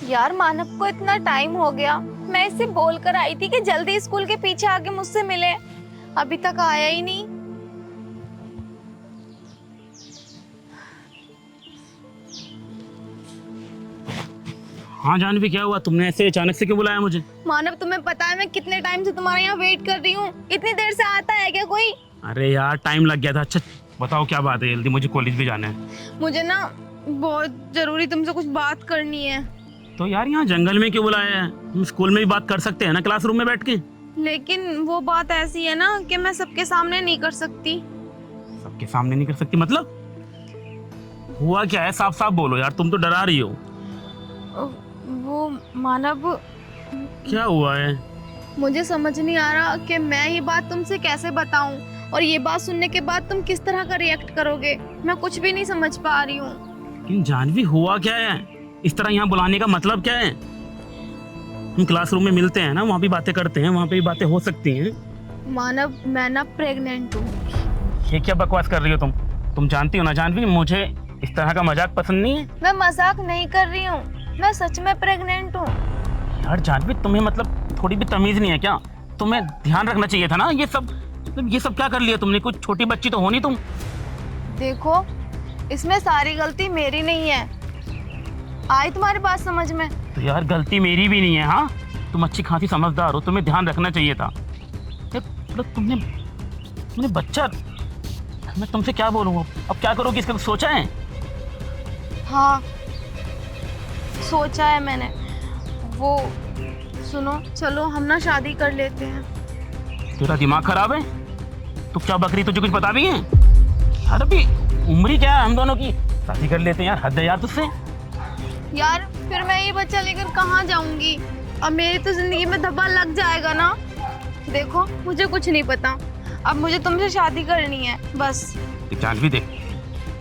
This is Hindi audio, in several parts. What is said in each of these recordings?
यार मानव को इतना टाइम हो गया, मैं इसे बोल कर आई थी कि जल्दी स्कूल के पीछे आके मुझसे मिले, अभी तक आया ही नहीं। हाँ जानवी, क्या हुआ? तुमने ऐसे अचानक से क्यों बुलाया मुझे? मानव तुम्हें पता है मैं कितने टाइम से तुम्हारे यहाँ वेट कर रही हूँ, इतनी देर से आता है क्या कोई? अरे यार टाइम लग गया था। अच्छा बताओ क्या बात है, जल्दी, मुझे कॉलेज भी जाना है। मुझे ना बहुत जरूरी तुमसे कुछ बात करनी है। तो यार यहाँ जंगल में क्यों बुलाया है? हम स्कूल में भी बात कर सकते हैं ना, क्लासरूम में बैठ के। लेकिन वो बात ऐसी है ना कि मैं सबके सामने नहीं कर सकती। सबके सामने नहीं कर सकती मतलब? हुआ क्या है, साफ साफ बोलो यार, तुम तो डरा रही हो। वो मानव, क्या हुआ है? मुझे समझ नहीं आ रहा कि मैं ये बात तुमसे कैसे बताऊं, और ये बात सुनने के बाद तुम किस तरह का रिएक्ट करोगे, मैं कुछ भी नहीं समझ पा रही हूँ। लेकिन जानवी हुआ क्या है? इस तरह यहाँ बुलाने का मतलब क्या है? हम क्लासरूम में मिलते हैं ना, वहाँ भी बातें करते हैं, वहाँ पे भी बातें हो सकती हैं। मानव मैं ना प्रेग्नेंट हूँ। ये क्या बकवास कर रही हो तुम? तुम जानती हो ना जानवी, मुझे इस तरह का मजाक पसंद नहीं है। मैं मजाक नहीं कर रही हूँ, मैं सच में प्रेग्नेंट हूँ। यार जानवी, तुम्हें मतलब थोड़ी भी तमीज नहीं है क्या? तुम्हें ध्यान रखना चाहिए था ना। ये सब क्या कर लिया तुमने? कुछ छोटी बच्ची तो हो नहीं तुम। देखो इसमें सारी गलती मेरी नहीं है, आई तुम्हारी बात समझ में? तो यार गलती मेरी भी नहीं है। हाँ तुम अच्छी खासी समझदार हो, तुम्हें ध्यान रखना चाहिए था। यार मतलब तुमने बच्चा, मैं तुमसे क्या बोलूँ? अब क्या करोगी? इसका कुछ सोचा है? हाँ सोचा है मैंने। वो सुनो, चलो हम ना शादी कर लेते हैं। तेरा दिमाग खराब है? तू क्या बकरी, तुझे कुछ पता भी है? यार अभी उम्र ही क्या है हम दोनों की, शादी कर लेते हैं यार, हद है यार तुझसे। यार फिर मैं ये बच्चा लेकर कहाँ जाऊंगी? अब मेरी तो जिंदगी में धब्बा लग जाएगा ना। देखो मुझे कुछ नहीं पता, अब मुझे तुमसे शादी करनी है बस। जानवी देख,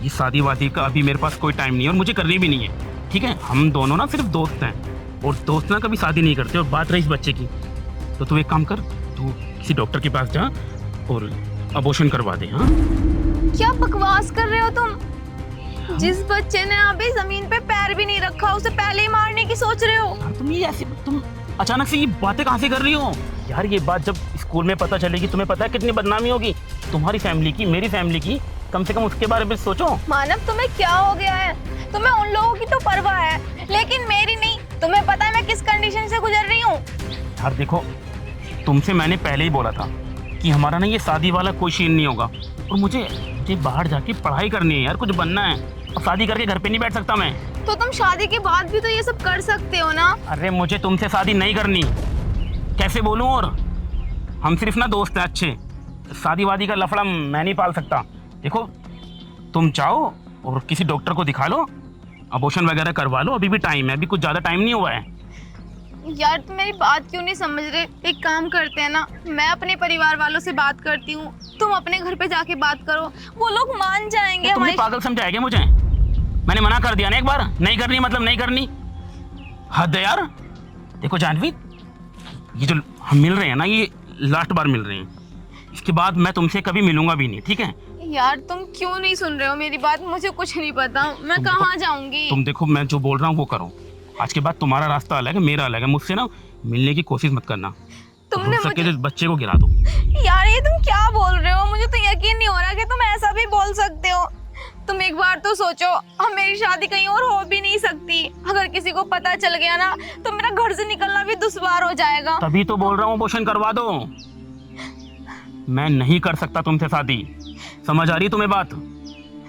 ये शादी वादी का अभी मेरे पास कोई टाइम नहीं है और मुझे करनी भी नहीं है, ठीक है? हम दोनों ना सिर्फ दोस्त हैं, और दोस्त ना कभी शादी नहीं करते। और बात रही इस बच्चे की, तो तू एक काम कर, तू किसी डॉक्टर के पास जा और अबॉर्शन करवा दे। हाँ क्या बकवास कर रहे हो तुम? जिस बच्चे ने अभी जमीन पे पैर भी नहीं रखा उसे पहले ही मारने की सोच रहे हो? तुम अचानक से ये बातें कहाँ से कर रही हो यार? ये बात जब स्कूल में पता चलेगी, तुम्हें पता है कितनी बदनामी होगी तुम्हारी फैमिली की, मेरी फैमिली की। कम से कम उसके बारे में सोचो। मानव तुम्हें क्या हो गया है? तुम्हें उन लोगों की तो परवाह है लेकिन मेरी नहीं। तुम्हें पता है मैं किस कंडीशन से गुजर रही हूँ? यार देखो, तुमसे मैंने पहले ही बोला था कि हमारा ना ये शादी वाला कोई सीन नहीं होगा, और मुझे बाहर जाके पढ़ाई करनी है यार, कुछ बनना है, और शादी करके घर पे नहीं बैठ सकता मैं। तो तुम शादी के बाद भी तो ये सब कर सकते हो ना? अरे मुझे तुमसे शादी नहीं करनी, कैसे बोलूं? और हम सिर्फ ना दोस्त हैं अच्छे, शादी वादी का लफड़ा मैं नहीं पाल सकता। देखो तुम जाओ और किसी डॉक्टर को दिखा लो, अबॉर्शन वगैरह करवा लो, अभी भी टाइम है, अभी कुछ ज़्यादा टाइम नहीं हुआ है। यार तुम मेरी बात क्यों नहीं समझ रहे? एक काम करते हैं ना, मैं अपने परिवार वालों से बात करती हूँ, तुम अपने घर पे जाके बात करो, वो लोग मान जाएंगे। तुमने पागल समझाया क्या मुझे? मैंने मना कर दिया ना एक बार, नहीं करनी मतलब नहीं करनी, हद है यार। देखो जानवी, ये जो हम मिल रहे हैं ना, ये लास्ट बार मिल रहे हैं, इसके बाद मैं तुमसे कभी मिलूंगा भी नहीं, ठीक है? यार तुम क्यों नहीं सुन रहे हो मेरी बात? मुझे कुछ नहीं पता, मैं कहाँ जाऊंगी? तुम देखो, मैं जो बोल रहा हूँ वो करो। आज के बाद तुम्हारा रास्ता अलग है, मेरा अलग है। मुझसे ना मिलने की कोशिश मत करना, तुमने हो सके तो बच्चे को गिरा दो। यार ये तुम क्या बोल रहे हो? मुझे तो यकीन नहीं हो रहा कि तुम ऐसा भी बोल सकते हो। तुम एक बार तो सोचो, हम मेरी शादी कहीं और हो भी नहीं सकती। अगर किसी को पता चल गया ना तो मेरा घर से निकलना भी दुश्वार हो जाएगा। तभी तो बोल रहा हूँ अबॉर्शन करवा दो। मैं नहीं कर सकता तुमसे शादी, समझ आ रही तुम्हें बात?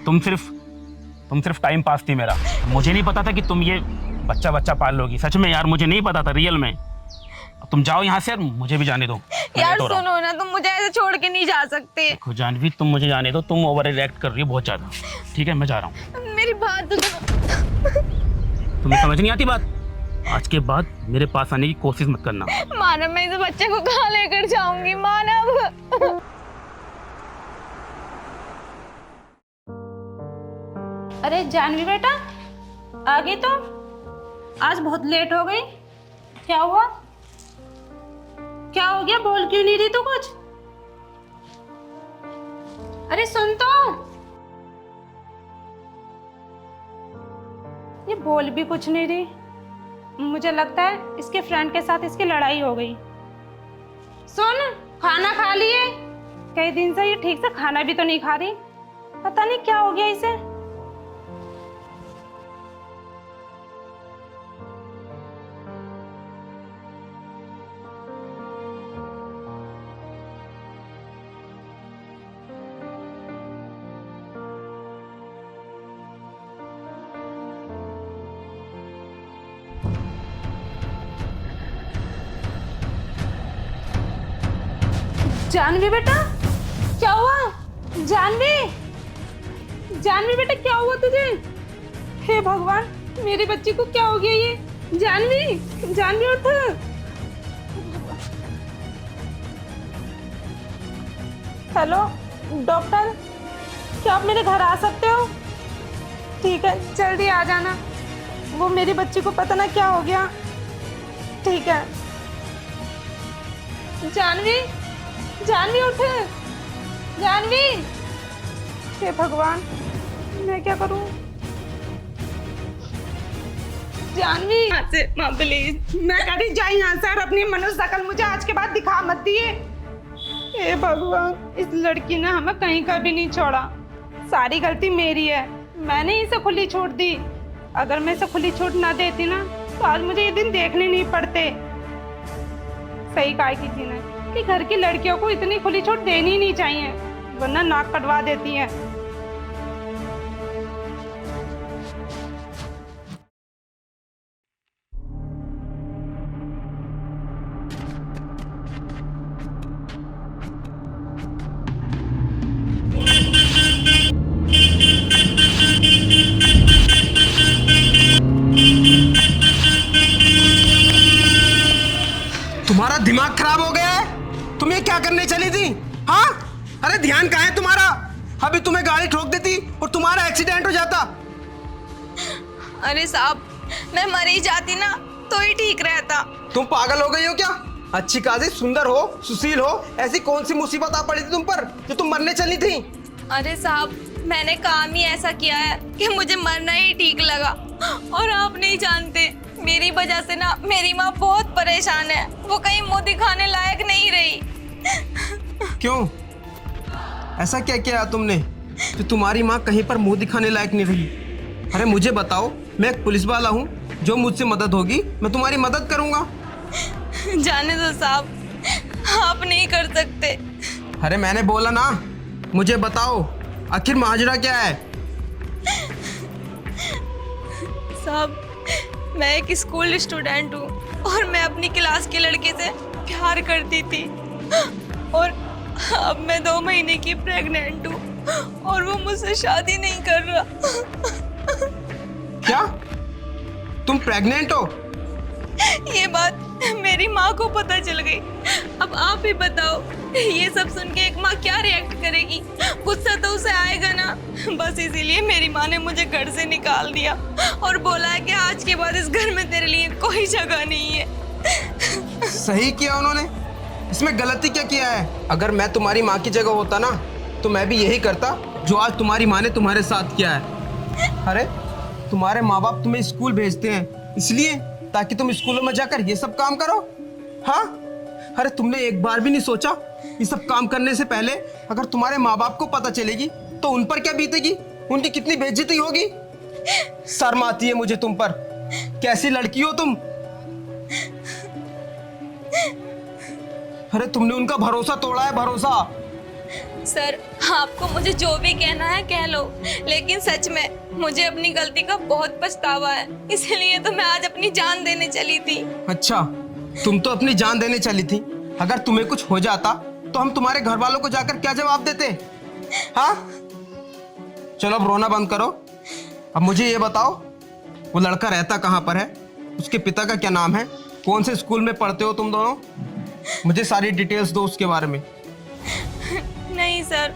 तुम सिर्फ टाइम पास थी मेरा। मुझे नहीं पता था कि तुम ये बच्चा पाल लोगी, सच में यार मुझे नहीं पता था, रियल में। अब तुम जाओ यहाँ से, मुझे भी जाने दो। यार सुनो ना, तुम मुझे ऐसे छोड़ के नहीं जा सकते। देखो जानवी, तुम मुझे जाने दो, तुम ओवर रिएक्ट कर रही हो बहुत ज्यादा, ठीक है? मैं जा रहा हूँ। मेरी बात तो सुनो। तुम्हें समझ नहीं आती बात? आज के बाद मेरे पास आने की कोशिश मत करना। मानव, मैं इस बच्चे को कहाँ लेकर जाऊंगी? मानव। अरे जानवी बेटा, आ गई? तो आज बहुत लेट हो गई, क्या हुआ? क्या हो गया? बोल क्यों नहीं रही तू कुछ? अरे सुन तो, ये बोल भी कुछ नहीं रही। मुझे लगता है इसके फ्रेंड के साथ इसकी लड़ाई हो गई। सुन, खाना खा लिए? कई दिन से ये ठीक से खाना भी तो नहीं खा रही, पता नहीं क्या हो गया इसे। जानवी बेटा, क्या हुआ? जानवी, जानवी बेटा, क्या हुआ तुझे? हे भगवान, मेरी बच्ची को क्या हो गया ये? जानवी, जानवी उठ। हेलो डॉक्टर, क्या आप मेरे घर आ सकते हो? ठीक है, जल्दी आ जाना। वो मेरी बच्ची को पता ना क्या हो गया। ठीक है। जानवी, जानवी उठ। जानवी, हे भगवान, मैं क्या करूं? जानवी, यहाँ से माँ प्लीज, मैं कह रही जा यहाँ से, और अपनी मनुष्य शकल मुझे आज के बाद दिखा मत दिए। हे भगवान, इस लड़की ने हमें कहीं का भी नहीं छोड़ा। सारी गलती मेरी है, मैंने इसे खुली छूट दी। अगर मैं इसे खुली छूट ना देती ना, तो आज मुझे ये दिन देखने नहीं पड़ते। सही कहा किसी ने कि घर की लड़कियों को इतनी खुली छूट देनी ही नहीं चाहिए, वरना नाक कटवा देती हैं। तुम्हारा दिमाग खराब हो गया है? तुम ये क्या करने चली थी? हाँ, अरे ध्यान कहाँ है तुम्हारा? अभी तुम्हें गाड़ी ठोक देती और तुम्हारा एक्सीडेंट हो जाता। अरे साहब, मैं मर ही जाती ना तो ही ठीक रहता। तुम पागल हो गई हो क्या? अच्छी खासी सुंदर हो, सुशील हो, ऐसी कौन सी मुसीबत आ पड़ी थी तुम पर जो तुम मरने चली थी? अरे साहब, मैंने काम ही ऐसा किया है कि मुझे मरना ही ठीक लगा। और आप नहीं जानते, मेरी वजह से ना मेरी माँ बहुत परेशान है। वो कहीं मुंह दिखाने लायक नहीं रही। क्यों? ऐसा क्या किया तुमने जो तुम्हारी माँ कहीं पर मुंह दिखाने लायक नहीं रही? अरे मुझे बताओ, मैं एक पुलिस वाला हूँ, जो मुझसे मदद होगी मैं तुम्हारी मदद करूँगा। जाने दो साहब, आप नहीं कर सकते। अरे मैंने बोला ना, मुझे बताओ आखिर माजरा क्या है? साहब, मैं एक स्कूल स्टूडेंट हूँ और मैं अपनी क्लास के लड़के से प्यार करती थी, और अब मैं 2 महीने की प्रेग्नेंट हूँ और वो मुझसे शादी नहीं कर रहा। क्या? तुम प्रेग्नेंट हो? ये बात मेरी माँ को पता चल गई। अब आप ही बताओ, ये सब सुन के एक माँ क्या रिएक्ट करेगी? गुस्सा तो उसे आएगा ना। बस इसीलिए मेरी माँ ने मुझे घर से निकाल दिया और बोला है कि आज के बाद इस घर में तेरे लिए कोई जगह नहीं है। सही किया उन्होंने, इसमें गलती क्या किया है? अगर मैं तुम्हारी माँ की जगह होता ना, तो मैं भी यही करता जो आज तुम्हारी माँ ने तुम्हारे साथ किया है। अरे तुम्हारे माँ बाप तुम्हें स्कूल भेजते हैं इसलिए ताकि तुम स्कूलों में जाकर ये सब काम करो। हाँ, अरे तुमने एक बार भी नहीं सोचा ये सब काम करने से पहले अगर तुम्हारे माँ बाप को पता चलेगी तो उन पर क्या बीतेगी, उनकी कितनी बेइज्जती होगी? शर्म आती है मुझे तुम पर। कैसी लड़की हो तुम? अरे तुमने उनका भरोसा तोड़ा है, भरोसा। सर, आपको मुझे जो भी कहना है कह लो, लेकिन सच में मुझे अपनी गलती का बहुत पछतावा है। इसलिए तो मैं आज अपनी जान देने चली थी। अच्छा, तुम तो अपनी जान देने चली थी। अगर तुम्हें कुछ हो जाता तो हम तुम्हारे घर वालों को जाकर क्या जवाब देते? हाँ, चलो अब रोना बंद करो। अब मुझे ये बताओ, वो लड़का रहता कहाँ पर है? उसके पिता का क्या नाम है? कौन से स्कूल में पढ़ते हो तुम दोनों? मुझे सारी डिटेल्स दो उसके बारे में। नहीं सर,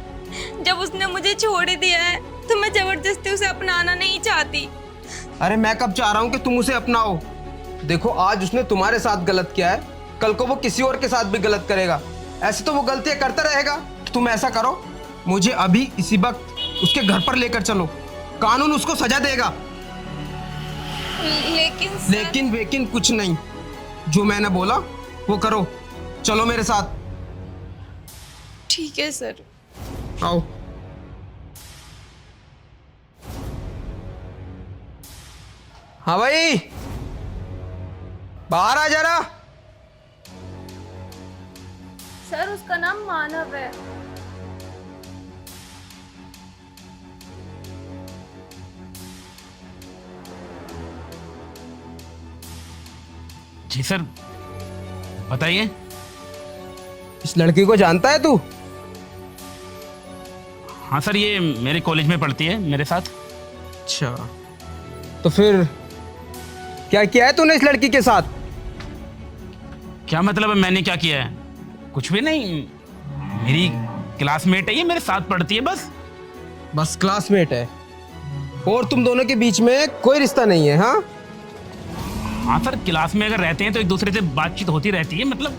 जब उसने मुझे छोड़ ही दिया है तो मैं जबरदस्ती उसे अपनाना नहीं चाहती। अरे मैं कब चाह रहा हूँ कि तुम उसे अपनाओ? देखो, आज उसने तुम्हारे साथ गलत किया है, कल को वो किसी और के साथ भी गलत करेगा। ऐसे तो वो गलतियां करता रहेगा। तुम ऐसा करो, मुझे अभी इसी वक्त उसके घर पर लेकर चलो, कानून उसको सजा देगा। लेकिन सर, लेकिन वेकिन कुछ नहीं, जो मैंने बोला वो करो। चलो मेरे साथ। ठीक है सर। आओ। हाँ भाई, बाहर आ जरा। सर उसका नाम मानव है। जी सर, बताइए। इस लड़की को जानता है तू? हाँ सर, ये मेरे कॉलेज में पढ़ती है मेरे साथ। अच्छा, तो फिर क्या किया है तूने इस लड़की के साथ? क्या मतलब है मैंने क्या किया है? कुछ भी नहीं, मेरी क्लासमेट है, ये मेरे साथ पढ़ती है बस। बस क्लासमेट है और तुम दोनों के बीच में कोई रिश्ता नहीं है? हाँ हाँ सर, क्लास में अगर रहते हैं तो एक दूसरे से बातचीत होती रहती है, मतलब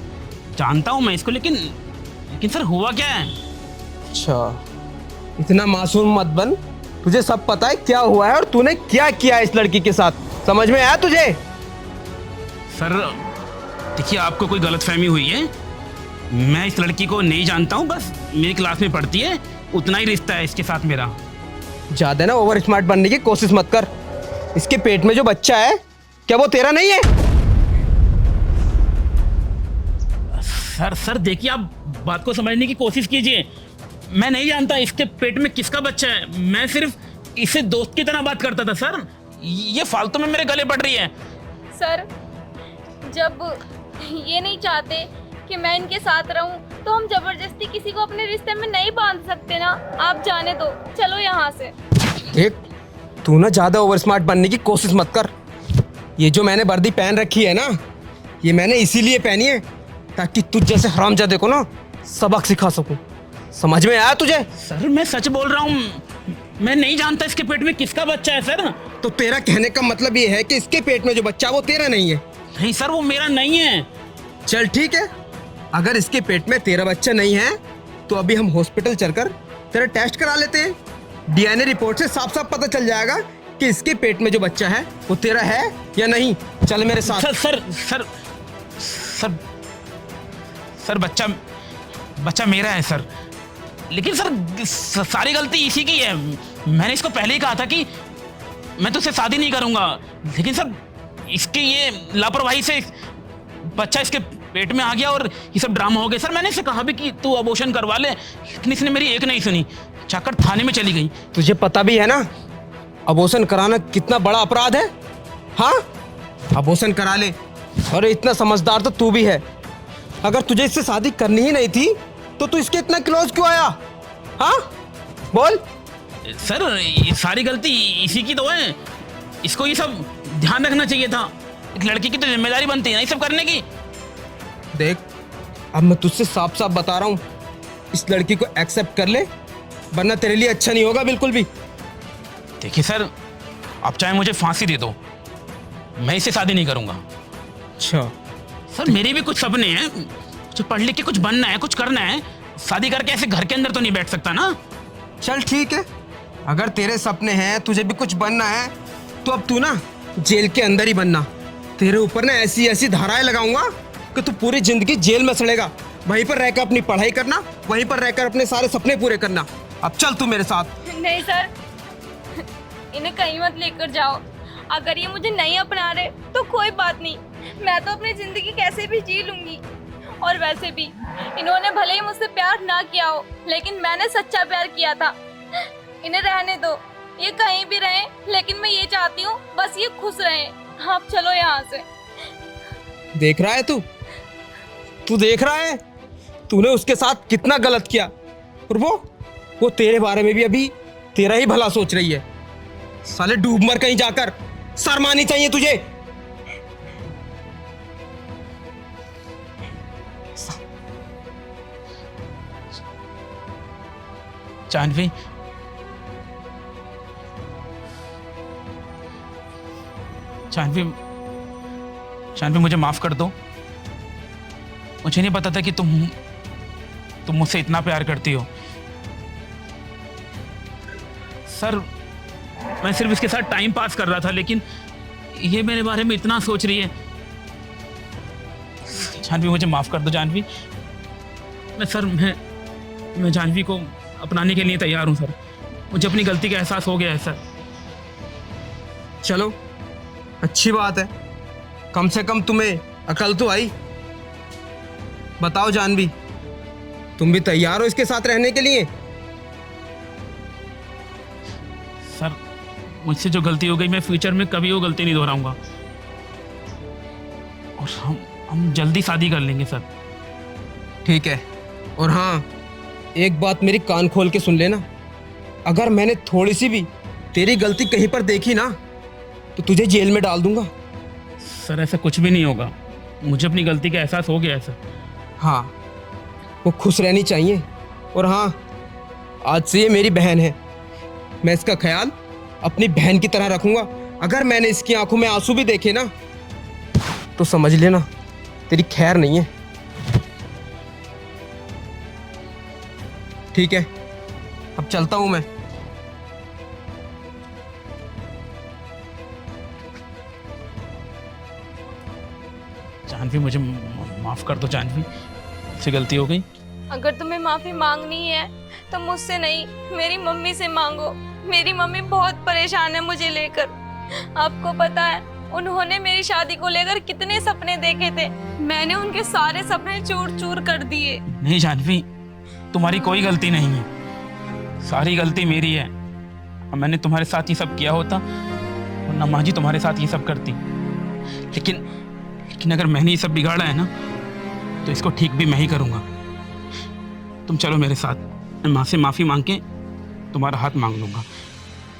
जानता हूँ मैं इसको, लेकिन सर हुआ क्या है? अच्छा, इतना मासूम मत बन, तुझे सब पता है क्या हुआ है और तूने क्या किया है इस लड़की के साथ। समझ में आया तुझे? सर देखिए, आपको कोई गलतफहमी हुई है। मैं इस लड़की को नहीं जानता हूँ, बस मेरी क्लास में पढ़ती है, उतना ही रिश्ता है इसके साथ मेरा। ज्यादा ना ओवर स्मार्ट बनने की कोशिश मत कर। इसके पेट में जो बच्चा है, क्या वो तेरा नहीं है? सर देखिए, आप बात को समझने की कोशिश कीजिए। मैं नहीं जानता इसके पेट में किसका बच्चा है, मैं सिर्फ इससे दोस्त की तरह बात करता था सर। ये फालतू में मेरे गले पड़ रही है। सर जब ये नहीं चाहते कि मैं इनके साथ रहूं, तो हम जबरदस्ती किसी को अपने रिश्ते में नहीं बांध सकते ना। आप जाने दो, चलो यहाँ से। देख, तू ना ज्यादा ओवर स्मार्ट बनने की कोशिश मत कर। ये जो मैंने वर्दी पहन रखी है ना, ये मैंने इसीलिए पहनी है ताकि तुझ जैसे हरामजादे को ना सबक सिखा सकूं। समझ में आया तुझे? सर मैं सच बोल रहा हूँ, मैं नहीं जानता इसके पेट में किसका बच्चा है सर। तो तेरा कहने का मतलब ये है कि इसके पेट में जो बच्चा है वो तेरा नहीं है? नहीं सर, वो मेरा नहीं है। चल ठीक है, अगर इसके पेट में तेरा बच्चा नहीं है तो अभी हम हॉस्पिटल चलकर तेरा टेस्ट करा लेते हैं। डीएनए रिपोर्ट से साफ साफ पता चल जाएगा कि इसके पेट में जो बच्चा है वो तेरा है या नहीं। चल मेरे साथ। Sir sir sir sir sir बच्चा मेरा है सर, लेकिन सर सारी गलती इसी की है। मैंने इसको पहले ही कहा था कि मैं तुझसे शादी नहीं करूंगा, लेकिन सर इसके ये लापरवाही से बच्चा इसके पेट में आ गया और ये सब ड्रामा हो गया। सर मैंने इसे कहा भी कि तू अबॉर्शन करवा ले, लेकिन इसने मेरी एक नहीं सुनी, जाकर थाने में चली गई। तुझे पता भी है ना अबॉर्शन कराना कितना बड़ा अपराध है? हाँ, अबॉर्शन करा ले। अरे इतना समझदार तो तू भी है। अगर तुझे इससे शादी करनी ही नहीं थी तो तू इसके इतना क्लोज क्यों आया? हाँ बोल। सर ये सारी गलती इसी की तो है, इसको ये सब ध्यान रखना चाहिए था। एक लड़की की तो जिम्मेदारी बनती है ना ये सब करने की। देख, अब मैं तुझसे साफ साफ बता रहा हूँ, इस लड़की को एक्सेप्ट कर ले, वरना तेरे लिए अच्छा नहीं होगा बिल्कुल भी। देखिए सर, आप चाहे मुझे फांसी दे दो, मैं इससे शादी नहीं करूंगा। अच्छा, सर मेरे भी कुछ सपने हैं, जो पढ़ लिख के कुछ बनना है, कुछ करना है। शादी करके ऐसे घर के अंदर तो नहीं बैठ सकता ना। चल ठीक है, अगर तेरे सपने हैं, तुझे भी कुछ बनना है, तो अब तू ना जेल के अंदर ही बनना। तेरे ऊपर ना ऐसी ऐसी धाराएं लगाऊंगा कि तू पूरी जिंदगी जेल में सड़ेगा। वहीं पर रहकर अपनी पढ़ाई करना, वहीं पर रहकर अपने सारे सपने पूरे करना। अब चल तू मेरे साथ। नहीं सर, इन्हें कहीं मत लेकर जाओ। अगर ये मुझे नहीं अपना रहे तो कोई बात नहीं, मैं तो अपनी जिंदगी कैसे भी जी लूंगी। और वैसे भी इन्होंने भले ही मुझसे प्यार ना किया हो, लेकिन मैंने सच्चा प्यार किया था। इन्हें रहने दो, ये कहीं भी रहें, लेकिन मैं ये चाहती हूँ बस ये खुश रहें। आप चलो यहाँ से। देख रहा है तू देख रहा है तूने उसके साथ कितना गलत किया, और वो तेरे बारे में भी अभी तेरा ही भला सोच रही है। साले डूब मर कहीं जाकर, शर्म आनी चाहिए तुझे। जानवी, जानवी मुझे माफ कर दो। मुझे नहीं पता था कि तुम मुझसे इतना प्यार करती हो। सर मैं सिर्फ इसके साथ टाइम पास कर रहा था, लेकिन ये मेरे बारे में इतना सोच रही है। जानवी मुझे माफ कर दो जानवी। मैं जानवी को अपनाने के लिए तैयार हूँ सर। मुझे अपनी गलती का एहसास हो गया है सर। चलो अच्छी बात है, कम से कम तुम्हें अकल तो आई। बताओ जानवी, तुम भी तैयार हो इसके साथ रहने के लिए? सर मुझसे जो गलती हो गई, मैं फ्यूचर में कभी वो गलती नहीं दोहराऊंगा। और हम जल्दी शादी कर लेंगे सर। ठीक है। और हाँ, एक बात मेरी कान खोल के सुन लेना, अगर मैंने थोड़ी सी भी तेरी गलती कहीं पर देखी ना तो तुझे जेल में डाल दूंगा। सर ऐसा कुछ भी नहीं होगा, मुझे अपनी गलती का एहसास हो गया है सर। हाँ, वो खुश रहनी चाहिए। और हाँ, आज से ये मेरी बहन है, मैं इसका ख्याल अपनी बहन की तरह रखूंगा। अगर मैंने इसकी आंखों में आंसू भी देखे ना तो समझ लेना तेरी खैर नहीं है। ठीक है, अब चलता हूं मैं। जानवी मुझे माफ कर दो जानवी, मुझसे गलती हो गई। अगर तुम्हें माफी मांगनी है तो मुझसे नहीं, मेरी मम्मी से मांगो। मेरी मम्मी बहुत परेशान है मुझे लेकर। आपको पता है उन्होंने मेरी शादी को लेकर कितने सपने देखे थे, मैंने उनके सारे सपने चूर चूर कर दिए। नहीं जानवी, तुम्हारी कोई गलती नहीं है, सारी गलती मेरी है। और मैंने तुम्हारे साथ ये सब किया होता और माँ जी तुम्हारे साथ ये सब करती। लेकिन अगर मैंने ये सब बिगाड़ा है ना तो इसको ठीक भी मैं ही करूँगा। तुम चलो मेरे साथ, मैं माँ से माफ़ी मांग के तुम्हारा हाथ मांग लूँगा।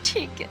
ठीक है।